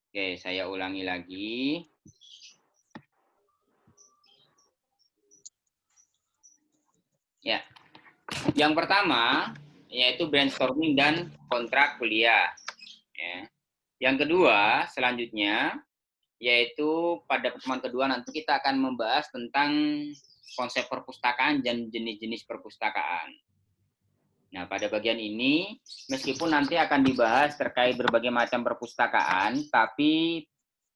Oke, saya ulangi lagi. Ya, yang pertama yaitu brainstorming dan kontrak kuliah. Ya. Yang kedua, selanjutnya yaitu pada pertemuan kedua nanti kita akan membahas tentang konsep perpustakaan dan jenis-jenis perpustakaan. Nah, pada bagian ini, meskipun nanti akan dibahas terkait berbagai macam perpustakaan, tapi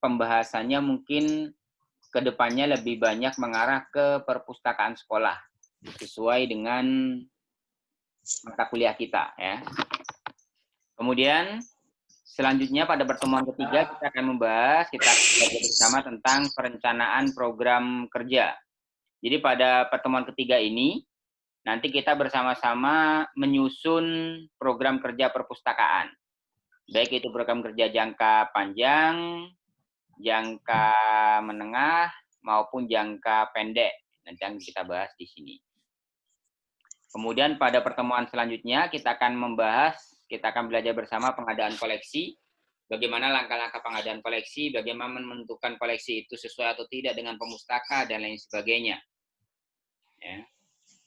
pembahasannya mungkin ke depannya lebih banyak mengarah ke perpustakaan sekolah, sesuai dengan mata kuliah kita. Ya. Kemudian, selanjutnya pada pertemuan ketiga kita akan membahas, kita akan belajar bersama tentang perencanaan program kerja. Jadi pada pertemuan ketiga ini, nanti kita bersama-sama menyusun program kerja perpustakaan. Baik itu program kerja jangka panjang, jangka menengah, maupun jangka pendek. Nanti yang kita bahas di sini. Kemudian pada pertemuan selanjutnya kita akan membahas, kita akan belajar bersama pengadaan koleksi, bagaimana langkah-langkah pengadaan koleksi, bagaimana menentukan koleksi itu sesuai atau tidak dengan pemustaka, dan lain sebagainya. Ya.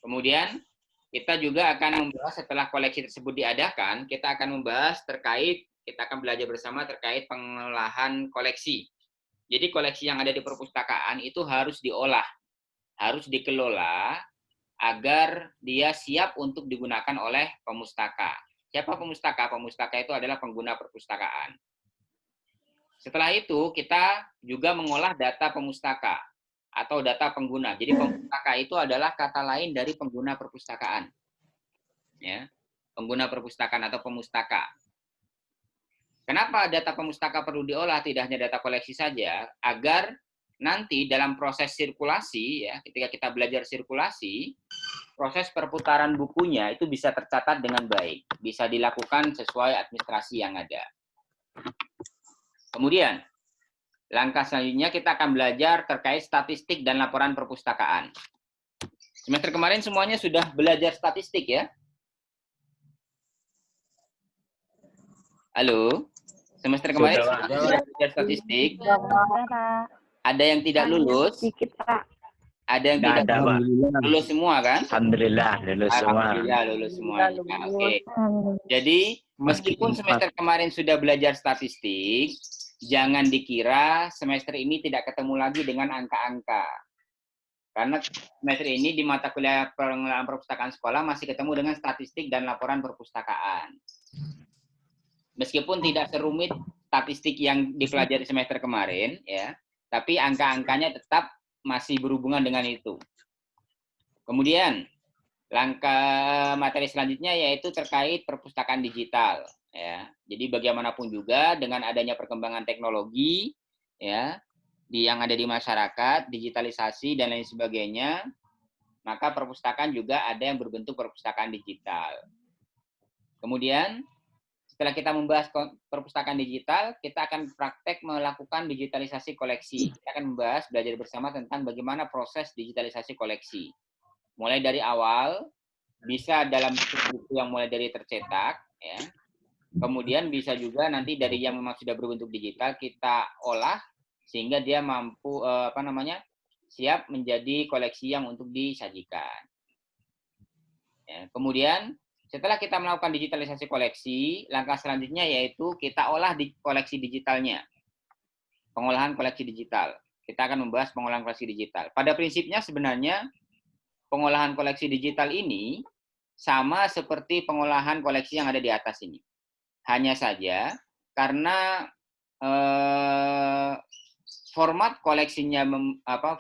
Kemudian kita juga akan membahas setelah koleksi tersebut diadakan, kita akan membahas terkait, kita akan belajar bersama terkait pengolahan koleksi. Jadi koleksi yang ada di perpustakaan itu harus diolah, harus dikelola agar dia siap untuk digunakan oleh pemustaka. Siapa pemustaka? Pemustaka itu adalah pengguna perpustakaan. Setelah itu kita juga mengolah data pemustaka atau data pengguna. Jadi pemustaka itu adalah kata lain dari pengguna perpustakaan. Ya, pengguna perpustakaan atau pemustaka. Kenapa data pemustaka perlu diolah, tidak hanya data koleksi saja, agar nanti dalam proses sirkulasi, ya, ketika kita belajar sirkulasi, proses perputaran bukunya itu bisa tercatat dengan baik, bisa dilakukan sesuai administrasi yang ada. Kemudian, langkah selanjutnya kita akan belajar terkait statistik dan laporan perpustakaan. Semester kemarin semuanya sudah belajar statistik ya? Halo? Semester kemarin sudah belajar statistik? Ada yang tidak lulus? Sedikit, Pak. Ada yang Nggak tidak ada, Pak. lulus semua kan? Alhamdulillah lulus semua. Alhamdulillah lulus semuanya. Nah, oke. Jadi meskipun semester kemarin sudah belajar statistik, jangan dikira semester ini tidak ketemu lagi dengan angka-angka. Karena semester ini di mata kuliah pengelolaan perpustakaan sekolah masih ketemu dengan statistik dan laporan perpustakaan. Meskipun tidak serumit statistik yang dipelajari semester kemarin, ya, tapi angka-angkanya tetap masih berhubungan dengan itu. Kemudian langkah materi selanjutnya yaitu terkait perpustakaan digital. Ya, jadi bagaimanapun juga dengan adanya perkembangan teknologi, ya, yang ada di masyarakat, digitalisasi dan lain sebagainya, maka perpustakaan juga ada yang berbentuk perpustakaan digital. Kemudian setelah kita membahas perpustakaan digital, kita akan praktek melakukan digitalisasi koleksi. Kita akan membahas, belajar bersama tentang bagaimana proses digitalisasi koleksi. Mulai dari awal, bisa dalam buku yang mulai dari tercetak, ya. Kemudian bisa juga nanti dari yang memang sudah berbentuk digital, kita olah, sehingga dia mampu, siap menjadi koleksi yang untuk disajikan. Ya. Kemudian, setelah kita melakukan digitalisasi koleksi, langkah selanjutnya yaitu kita olah di koleksi digitalnya. Pengolahan koleksi digital. Kita akan membahas pengolahan koleksi digital. Pada prinsipnya sebenarnya pengolahan koleksi digital ini sama seperti pengolahan koleksi yang ada di atas ini. Hanya saja karena format koleksinya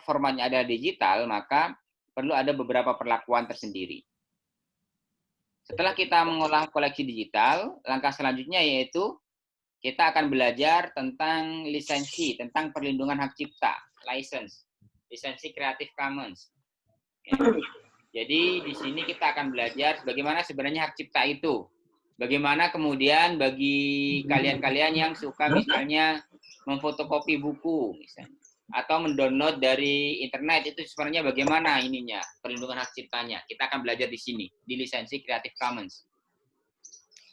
formatnya ada digital, maka perlu ada beberapa perlakuan tersendiri. Setelah kita mengolah koleksi digital, langkah selanjutnya yaitu kita akan belajar tentang lisensi, tentang perlindungan hak cipta, license, lisensi Creative Commons. Ya. Jadi di sini kita akan belajar bagaimana sebenarnya hak cipta itu. Bagaimana kemudian bagi kalian-kalian yang suka misalnya memfotokopi buku misalnya, atau mendownload dari internet, itu sebenarnya bagaimana ininya, perlindungan hak ciptanya. Kita akan belajar di sini, di lisensi Creative Commons.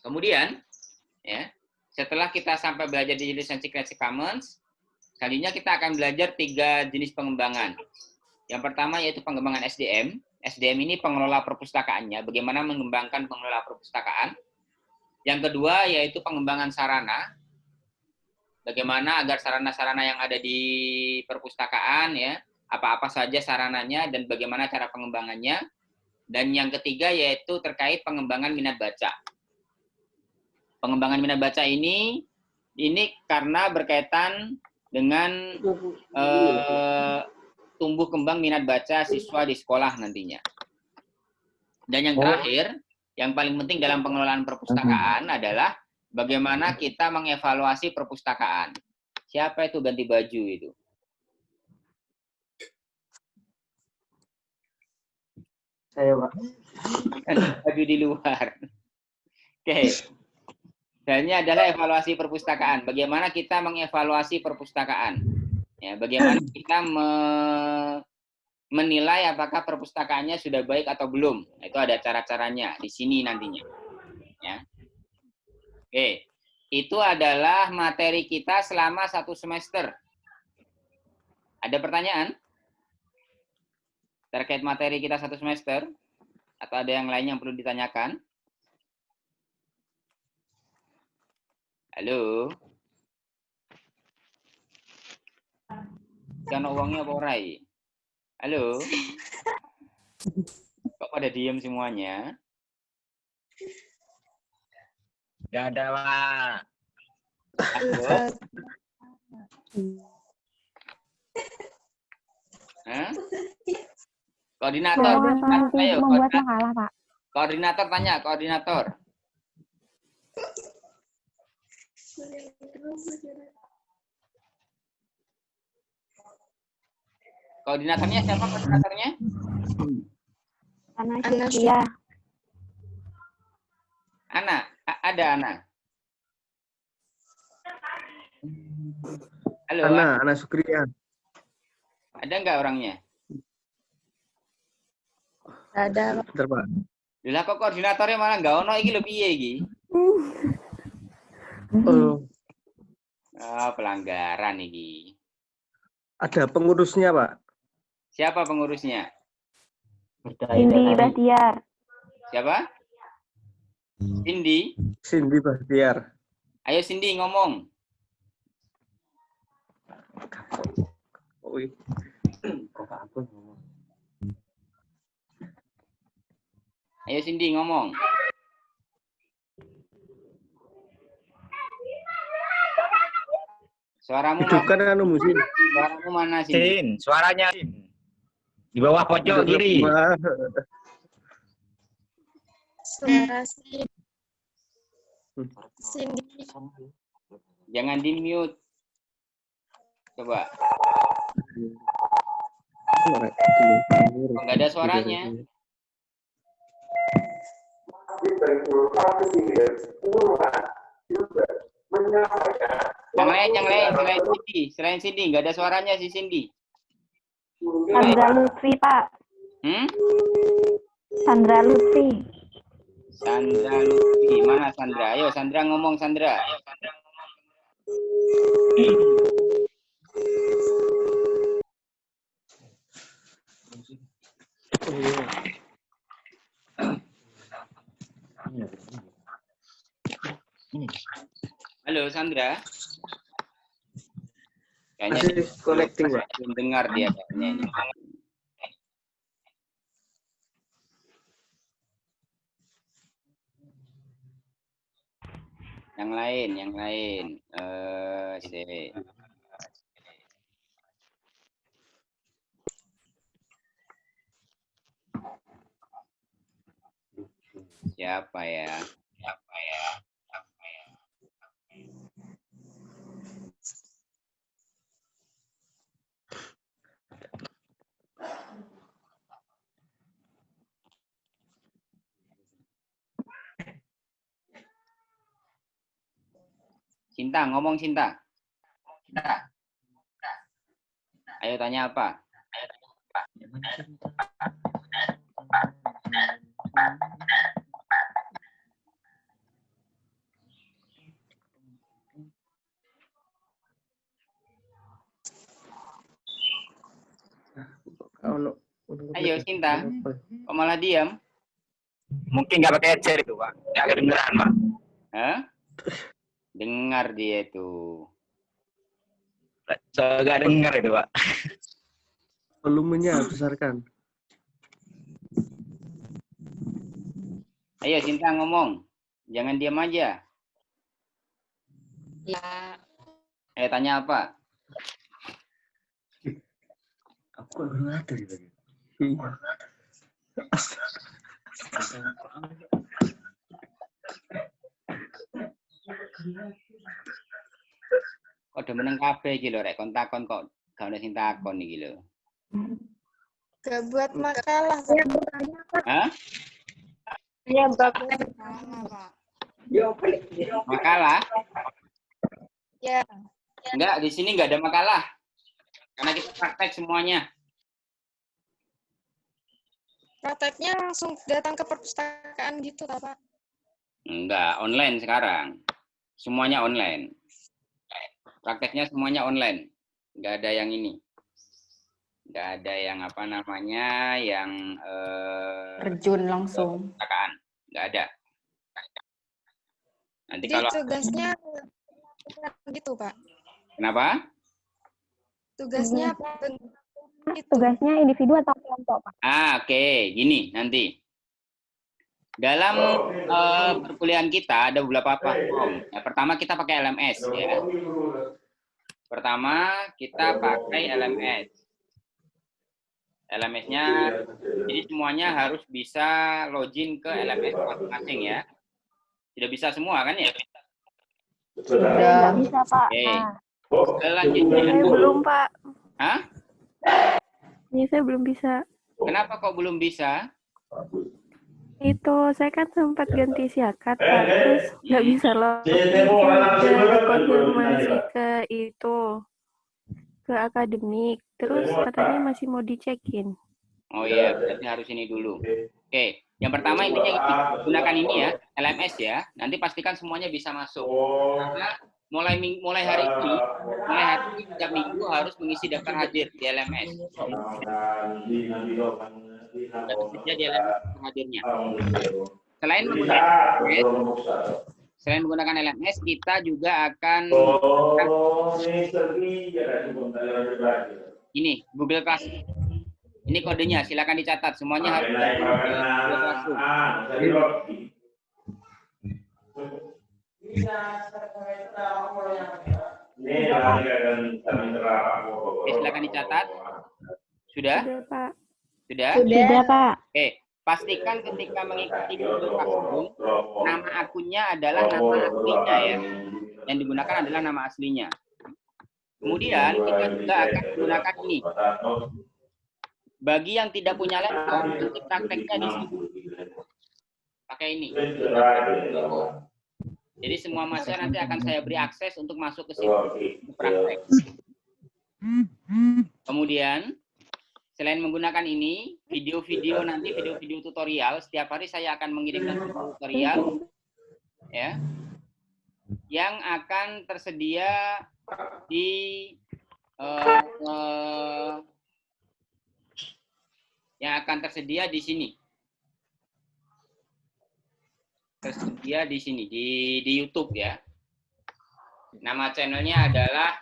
Kemudian, ya, setelah kita sampai belajar di lisensi Creative Commons, selanjutnya kita akan belajar 3 jenis pengembangan. Yang pertama yaitu pengembangan SDM. SDM ini pengelola perpustakaannya, bagaimana mengembangkan pengelola perpustakaan. Yang kedua yaitu pengembangan sarana, bagaimana agar sarana-sarana yang ada di perpustakaan, ya, apa-apa saja sarananya dan bagaimana cara pengembangannya. Dan yang ketiga yaitu terkait pengembangan minat baca. Pengembangan minat baca ini karena berkaitan dengan tumbuh kembang minat baca siswa di sekolah nantinya. Dan yang terakhir, yang paling penting dalam pengelolaan perpustakaan adalah bagaimana kita mengevaluasi perpustakaan. Siapa itu ganti baju itu? Saya, Pak. Ganti baju di luar. Oke. Dan ini adalah evaluasi perpustakaan. Bagaimana kita mengevaluasi perpustakaan? Ya, bagaimana kita menilai apakah perpustakaannya sudah baik atau belum. Itu ada cara-caranya di sini nantinya. Ya. Oke, itu adalah materi kita selama 1 semester. Ada pertanyaan terkait materi kita 1 semester? Atau ada yang lain yang perlu ditanyakan? Halo? Kan uangnya apa orai? Halo? Kok pada diem semuanya? Gak ada, Pak. Halo? Hah? Koordinator, ayo, membuat makalah, Pak. koordinator tanya, koordinator. Koordinatornya siapa koordinatornya? Ana Syukriya. Ana, ada Ana. Halo, Ana Sukriya. ada nggak orangnya? Ada. Bentar, Pak. Lah kok koordinatornya malah nggak ono iki lho piye iki? Oh, Pelanggaran iki. ada pengurusnya, Pak. Siapa pengurusnya? Cindy Bahtiar. Siapa? Cindy. Cindy Bahtiar. Ayo Cindy ngomong. Wih. Kok aku ngomong? Ayo Cindy ngomong. Suaramu Hidupkan mana? anu musim. Suaramu mana Cindy? Sin, suaranya Sin. Di bawah pojok kiri. Suara Cindy. Jangan di mute. Coba. Nggak ada suaranya. Yang lain selain Cindy, nggak ada suaranya si Cindy. Sandra Lutfi, Pak. Sandra Lutfi. Sandra Lutfi, mana Sandra? Ayo Sandra ngomong Sandra. Halo Sandra. Kayaknya Masih connecting, Pak. belum dengar dia kayaknya ini. Yang lain. Siapa ya? Cinta, ngomong Cinta. Ayo tanya apa? Ayo, Sinta. Kok malah diam? Mungkin nggak pakai headset itu, Pak. Nggak kedengeran, Pak. Hah? Dengar dia itu. So, nggak denger itu, Pak. Volumenya besarkan. Ayo, Sinta ngomong. Jangan diam aja. Ya, Tanya apa? Aku baru ada di bagian. Kok demeneng kabeh iki lho rek kon takon kok gak ono sing takon iki lho. gak buat makalah. Pak. Hah? Ya, babnya Pak. Makalah? Ya, Enggak, di sini enggak ada makalah. Karena kita praktek semuanya. prakteknya langsung datang ke perpustakaan gitu, Pak. Enggak, online sekarang. Semuanya online. Prakteknya semuanya online. Enggak ada yang ini. Enggak ada yang apa namanya, yang Terjun langsung. perpustakaan. Enggak ada. Nanti Jadi kalau tugasnya gitu, Pak. kenapa? Tugasnya itu. Tugasnya individu atau kelompok, Pak? Oke. Gini nanti. Dalam perkuliahan kita ada beberapa platform. Ya, pertama kita pakai LMS ya. Pertama kita pakai LMS. LMS-nya jadi semuanya harus bisa login ke LMS masing-masing ya. Tidak bisa semua kan ya? Nggak bisa, Pak. Oke. Nah, Selanjutnya. saya belum, Pak. Hah? Ini saya belum bisa. Kenapa kok belum bisa? Itu, saya kan sempat ganti siakat, Pak. Terus nggak bisa login ke konfirmasi ke itu, ke akademik. Terus katanya masih mau dicekin. Oh iya, berarti harus ini dulu. Oke, yang pertama intinya gunakan ini ya, LMS ya. Nanti pastikan semuanya bisa masuk. Karena mulai hari ini setiap minggu harus mengisi daftar hadir di LMS. Harus kerja di LMS daftar hadirnya. Selain menggunakan LMS, kita juga akan ini Google Classroom. Ini kodenya, silakan dicatat. Semuanya harus Google Classroom. Oke, silakan dicatat. Sudah? Sudah, Pak. Sudah? Sudah, Pak. Oke, pastikan ketika mengikuti Google Classroom, nama akunnya adalah nama aslinya ya. Yang digunakan adalah nama aslinya. Kemudian kita juga akan menggunakan ini. Bagi yang tidak punya laptop, nanti prakteknya di sini. Pakai ini. Jadi semua mahasiswa nanti akan saya beri akses untuk masuk ke sini untuk praktek. Kemudian selain menggunakan ini, video-video tutorial, setiap hari saya akan mengirimkan tutorial ya yang akan tersedia di sini. Tersedia di sini di YouTube ya. Nama channelnya adalah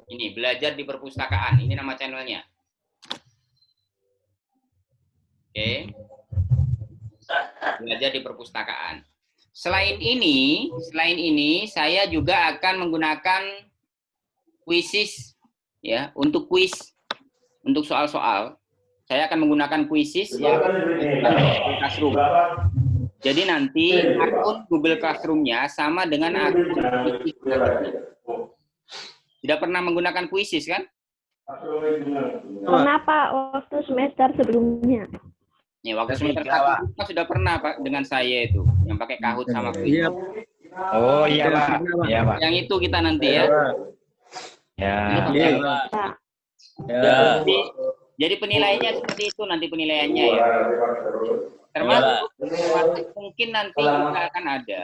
ini, Belajar di Perpustakaan. Ini nama channelnya. Oke. Belajar di Perpustakaan. Selain ini saya juga akan menggunakan quizzes ya, untuk quiz, untuk soal-soal. Saya akan menggunakan quizzes yang akan menggunakan Google Classroom. Jadi nanti akun Google Classroom-nya sama dengan akun quizzes. Tidak pernah menggunakan quizzes kan? Kenapa waktu semester sebelumnya? Ya, waktu semester 1 kita sudah pernah Pak dengan saya itu yang pakai Kahoot sama quiz. Iya. Oh iya, Pak. Iya, Pak. Yang itu kita nanti ya. Ya. Ya. Jadi penilaiannya seperti itu nanti penilaiannya ya. Termasuk mungkin nanti juga akan ada.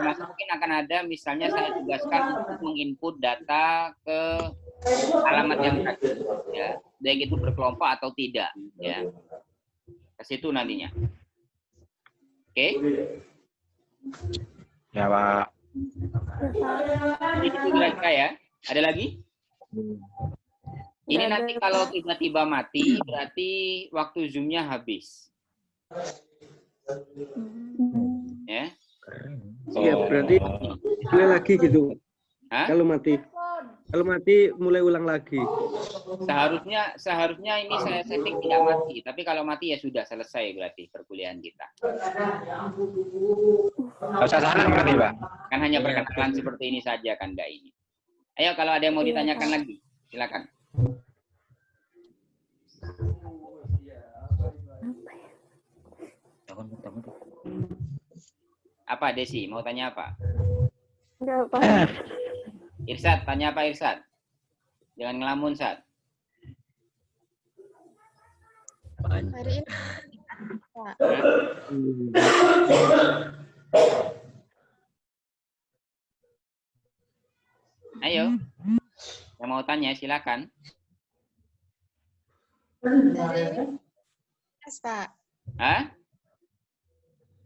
Termasuk mungkin akan ada misalnya saya tugaskan untuk menginput data ke alamat yang tadi, ya, baik itu berkelompok atau tidak, ya. Ke situ nantinya. Oke? Ya, Pak. Jadi itu kira-kira ya. Ada lagi? Ini Nggak nanti ada, kalau Pak. tiba-tiba mati, berarti waktu Zoom-nya habis. Ya. Iya, berarti mulai lagi gitu. Hah? Kalau mati mulai ulang lagi. Seharusnya ini saya setting tidak mati, tapi kalau mati ya sudah selesai berarti perkuliahan kita. Nggak usah salah berarti, Pak. Kan hanya perkenalan seperti ini saja kan, Mbak ini. Ayo kalau ada yang mau Iya, ditanyakan Pak. lagi, silakan. Apa Desi? Mau tanya apa? Enggak, Pak. Irsad, tanya apa Irsad? Jangan ngelamun, Sad. Hari ini Pak. Ayo. Yang mau tanya silakan. Hari ini Pak. Hah?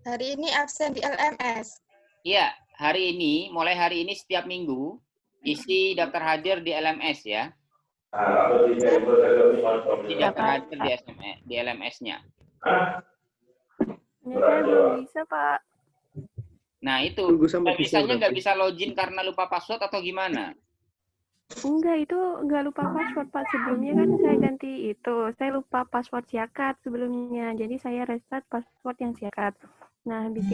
Hari ini absen di LMS. Iya, mulai hari ini setiap minggu isi daftar hadir di LMS ya. Isi daftar hadir di LMS-nya. Ya, saya belum bisa, Pak. Nah itu, Tunggu sampai bisa misalnya nggak berarti. bisa login karena lupa password atau gimana? Enggak, itu enggak lupa password, Pak. Sebelumnya kan saya ganti itu. Saya lupa password Siakat sebelumnya. Jadi saya restart password yang Siakat. Nah, habis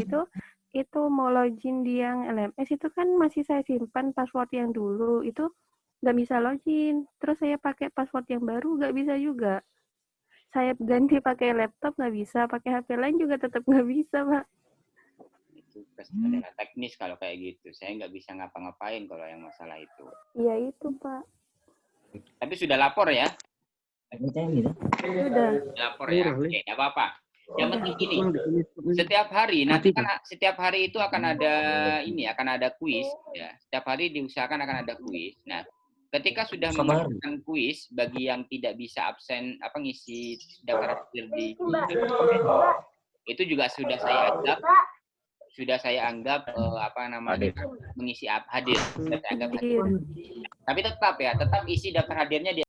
itu mau login di yang LMS itu kan masih saya simpan password yang dulu. Itu nggak bisa login. Terus saya pakai password yang baru nggak bisa juga. Saya ganti pakai laptop nggak bisa. Pakai HP lain juga tetap nggak bisa, Pak. Itu adalah teknis kalau kayak gitu. Saya nggak bisa ngapa-ngapain kalau yang masalah itu. Iya itu, Pak. Tapi sudah lapor ya? Sudah. Lapor ya? Murah, Le. Oke, nggak apa-apa. Yang penting gini, Emang di- setiap hari nanti Mati, kan setiap hari itu akan ada kuis ya. Setiap hari diusahakan akan ada kuis. Nah, ketika sudah mengadakan kuis bagi yang tidak bisa absen ngisi daftar hadir di itu juga sudah saya anggap mengisi hadir. Sudah saya anggap hadir. Hadir. Tapi tetap isi daftar hadirnya di